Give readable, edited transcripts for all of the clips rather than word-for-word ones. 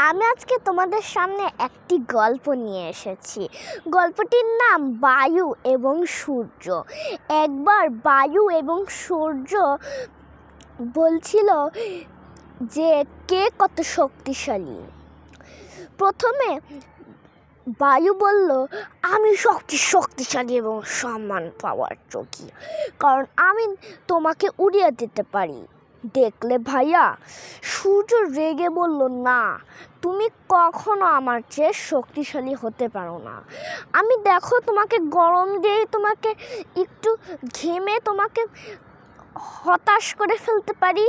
আমি আজকে তোমাদের সামনে একটি গল্প নিয়ে এসেছি। গল্পটির নাম বায়ু এবং সূর্য। একবার বায়ু এবং সূর্য বলছিল যে কে কত শক্তিশালী। প্রথমে বায়ু বলল, আমি শক্তিশালী এবং সম্মান পাওয়ার যোগ্য, কারণ আমি তোমাকে উড়িয়ে দিতে পারি। দেখলে ভাইয়া, সূর্য রেগে বলল, না, তুমি কখনো আমার চেয়ে শক্তিশালী হতে পারো না। আমি দেখো তোমাকে গরম দিয়ে তোমাকে একটু ঘেমে তোমাকে হতাশ করে ফেলতে পারি।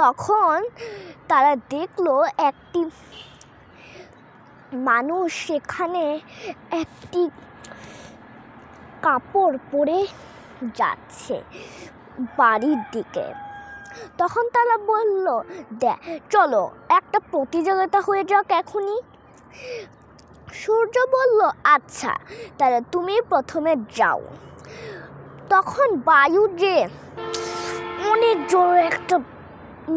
তখন তারা দেখলো একটি মানুষ সেখানে একটি কাপড় পরে যাচ্ছে বাড়ির দিকে। তখন তারা বলল, চলো একটা প্রতিযোগিতা হয়ে যাক এখনই। সূর্য বলল, আচ্ছা, তাহলে তুমি প্রথমে যাও। তখন বায়ু যে অনেক জোরে একটা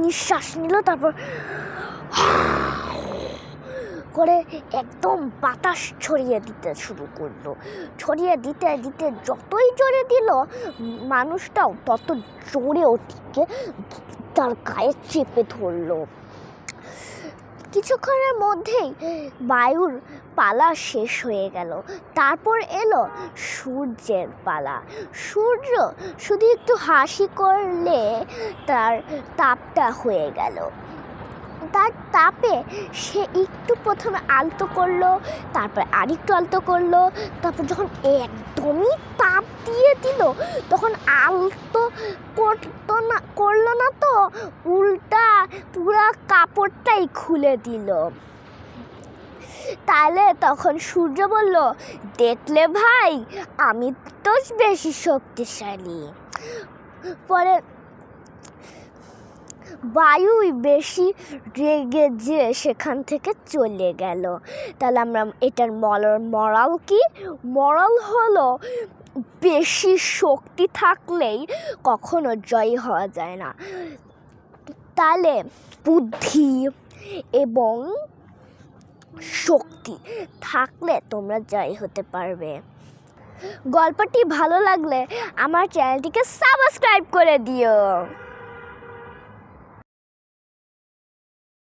নিঃশ্বাস নিল, তারপর করে একদম বাতাস ছড়িয়ে দিতে শুরু করলো। ছড়িয়ে দিতে দিতে যতই জোরে দিল, মানুষটাও তত জোরে ওটিকে তার গায়ে চেপে ধরলো। কিছুক্ষণের মধ্যেই বায়ুর পালা শেষ হয়ে গেল। তারপর এলো সূর্যের পালা। সূর্য শুধু একটু হাসি করলে তার তাপটা হয়ে গেল। তার তাপে সে একটু প্রথমে আলতো করলো, তারপর আরেকটু আলতো করলো, তারপর যখন একদমই তাপ দিয়ে দিল, তখন আলতো করলো না তো, উল্টা পুরো কাপড়টাই খুলে দিল। তাহলে তখন সূর্য বলল, দেখলে ভাই, আমি তো বেশি শক্তিশালী। পরে বায়ুই বেশি রেগে যে সেখান থেকে চলে গেল। তাহলে আমরা এটার মরাল কি? মরাল হলো, বেশি শক্তি থাকলেই কখনো জয়ী হওয়া যায় না। তাহলে বুদ্ধি এবং শক্তি থাকলে তোমরা জয়ী হতে পারবে। গল্পটি ভালো লাগলে আমার চ্যানেলটিকে সাবস্ক্রাইব করে দিও।